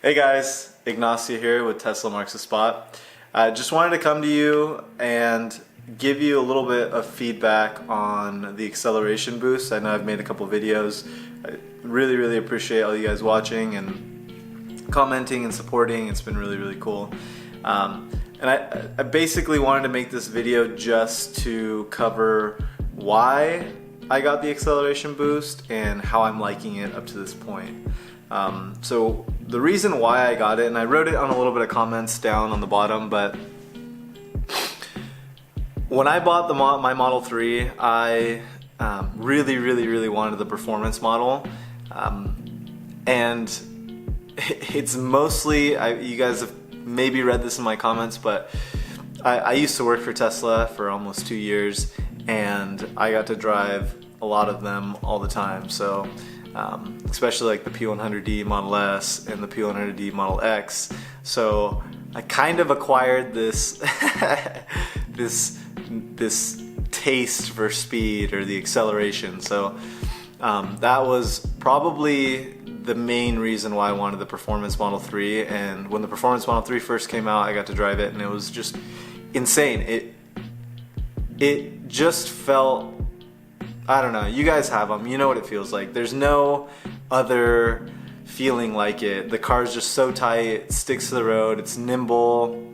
Hey guys, Ignacio here with Tesla Marks the Spot. I just wanted to come to you and give you a little bit of feedback on the acceleration boost. I know I've made a couple videos. I really appreciate all you guys watching and commenting and supporting. It's been really cool. And I basically wanted to make this video just to cover why I got the acceleration boost and how I'm liking it up to this point. So the reason why I got it, and I wrote it on a little bit of comments down on the bottom, but when I bought my Model 3, I really wanted the performance model, and it's mostly, you guys have maybe read this in my comments, but I used to work for Tesla for almost 2 years, and I got to drive a lot of them all the time. So especially like the P100D Model S and the P100D Model X. So I kind of acquired this this taste for speed, or the acceleration. So that was probably the main reason why I wanted the Performance Model 3. And when the Performance Model 3 first came out, I got to drive it, and it was just insane. It just felt, I don't know, you guys have them, you know what it feels like. There's no other feeling like it. The car's just so tight, it sticks to the road, it's nimble,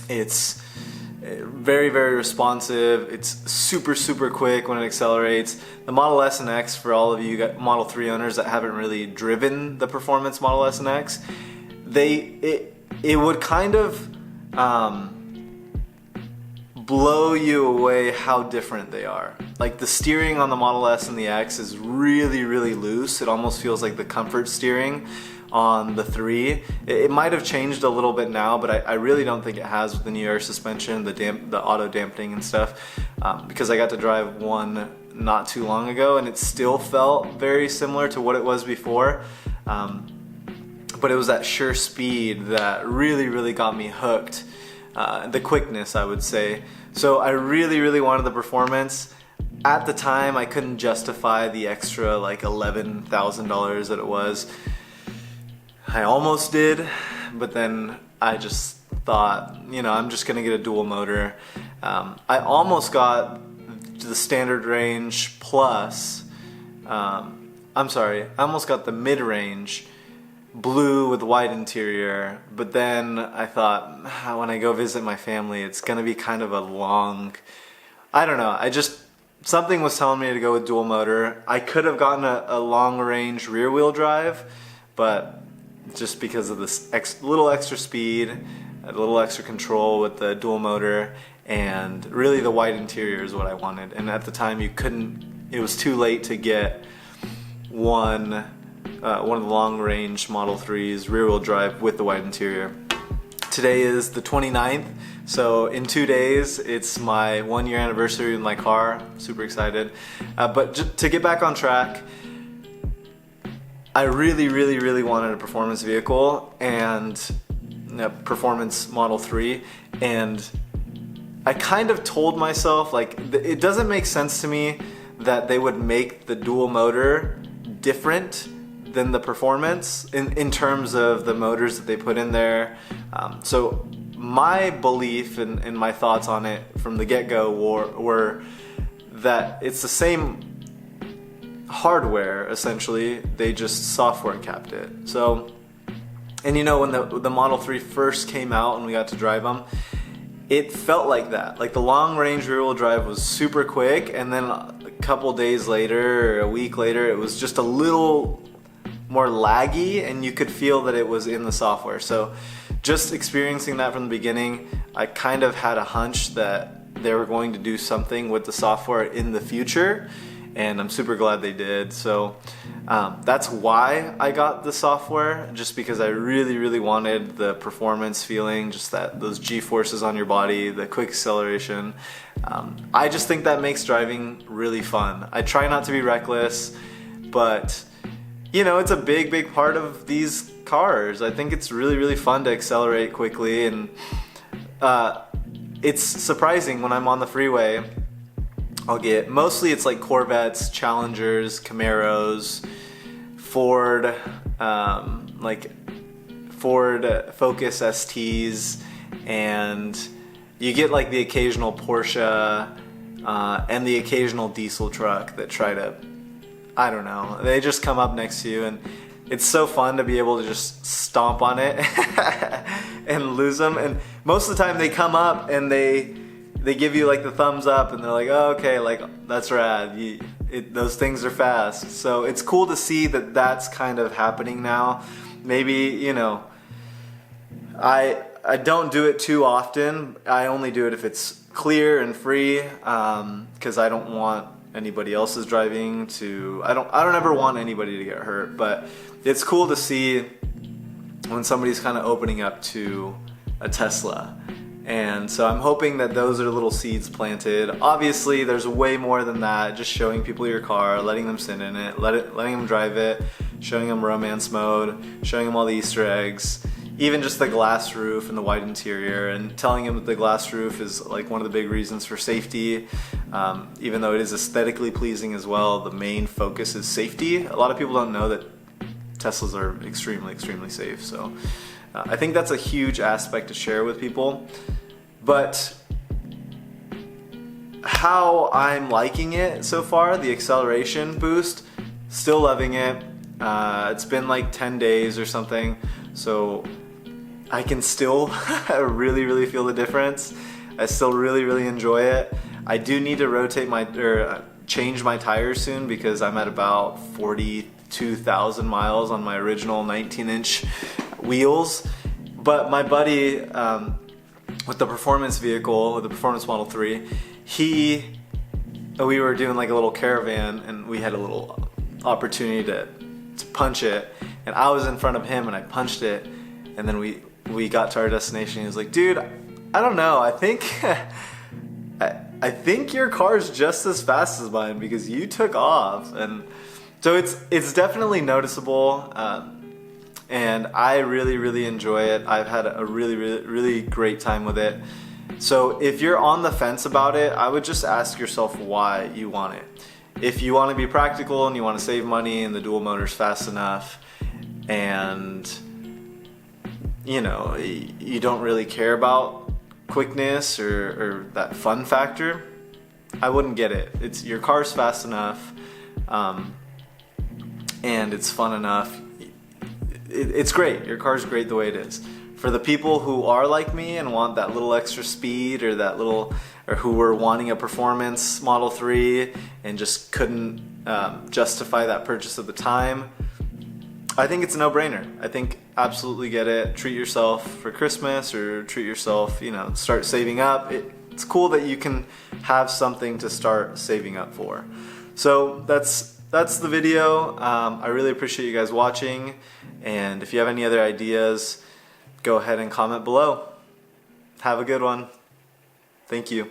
it's very responsive, it's super quick when it accelerates. The Model S and X, for all of you Model 3 owners that haven't really driven the Performance Model S and X, it would kind of blow you away how different they are. Like the steering on the Model S and the X is really loose. It almost feels like the comfort steering on the 3. It might have changed a little bit now, but I really don't think it has with the new air suspension, the auto dampening and stuff, because I got to drive one not too long ago and it still felt very similar to what it was before. But it was that sure speed that really got me hooked. The quickness, I would say. So I really wanted the performance. At the time, I couldn't justify the extra like $11,000 that it was. I almost did, but then I just thought, you know, I'm just gonna get a dual motor. I almost got the standard range plus, I'm sorry, I almost got the mid-range blue with white interior, but then I thought, when I go visit my family, it's gonna be kind of a long, I don't know, something was telling me to go with dual motor. I could have gotten a long range rear wheel drive, but just because of this little extra speed, a little extra control with the dual motor, and really the white interior is what I wanted. And at the time it was too late to get one of the long-range Model 3's rear-wheel drive with the white interior. Today is the 29th, so in 2 days it's my 1-year anniversary with my car. Super excited. But to get back on track, I really wanted a performance vehicle and a performance Model 3, and I kind of told myself, like, it doesn't make sense to me that they would make the dual motor different than the performance in terms of the motors that they put in there. So my belief and my thoughts on it from the get-go were that it's the same hardware, essentially, they just software capped it. So, and you know, when the Model 3 first came out and we got to drive them, it felt like that. Like the long range rear wheel drive was super quick, and then a couple days later, or a week later, it was just a little more laggy, and you could feel that it was in the software. So just experiencing that from the beginning, I kind of had a hunch that they were going to do something with the software in the future, and I'm super glad they did. So that's why I got the software, just because I really wanted the performance feeling, just those G-forces on your body, the quick acceleration. I just think that makes driving really fun. I try not to be reckless, but you know, it's a big part of these cars. I think it's really fun to accelerate quickly, and it's surprising when I'm on the freeway. Mostly it's like Corvettes, Challengers, Camaros, Ford, like Ford Focus STs, and you get like the occasional Porsche and the occasional diesel truck that try to, I don't know, they just come up next to you, and it's so fun to be able to just stomp on it and lose them. And most of the time they come up and they give you like the thumbs up, and they're like, oh, okay, like that's rad. Those things are fast. So it's cool to see that that's kind of happening now. Maybe, you know, I don't do it too often. I only do it if it's clear and free, because I don't want anybody else's driving to, I don't ever want anybody to get hurt. But it's cool to see when somebody's kind of opening up to a Tesla. And so I'm hoping that those are little seeds planted. Obviously there's way more than that. Just showing people your car, letting them sit in it, letting them drive it, showing them romance mode, showing them all the Easter eggs, even just the glass roof and the white interior, and telling them that the glass roof is like one of the big reasons for safety. Even though it is aesthetically pleasing as well, the main focus is safety. A lot of people don't know that Teslas are extremely, extremely safe. So I think that's a huge aspect to share with people. But how I'm liking it so far, the acceleration boost, still loving it. It's been like 10 days or something, so I can still really, really feel the difference. I still really, really enjoy it. I do need to rotate change my tires soon, because I'm at about 42,000 miles on my original 19-inch wheels. But my buddy with the performance vehicle, with the Performance Model 3, we were doing like a little caravan, and we had a little opportunity to punch it, and I was in front of him and I punched it, and then we got to our destination. He was like, dude, I don't know, I think I think your car's just as fast as mine, because you took off. And so it's definitely noticeable, and I really, really enjoy it. I've had a really, really, really great time with it. So if you're on the fence about it, I would just ask yourself why you want it. If you want to be practical and you want to save money and the dual motor's fast enough, and you know, you don't really care about quickness or that fun factor, I wouldn't get it. Your car's fast enough, and it's fun enough. It's great. Your car's great the way it is. For the people who are like me and want that little extra speed, or who were wanting a performance Model 3 and just couldn't justify that purchase at the time, I think it's a no-brainer. I think absolutely get it. Treat yourself for Christmas, or treat yourself, you know, start saving up. It's cool that you can have something to start saving up for. So that's the video. I really appreciate you guys watching, and if you have any other ideas, go ahead and comment below. Have a good one. Thank you.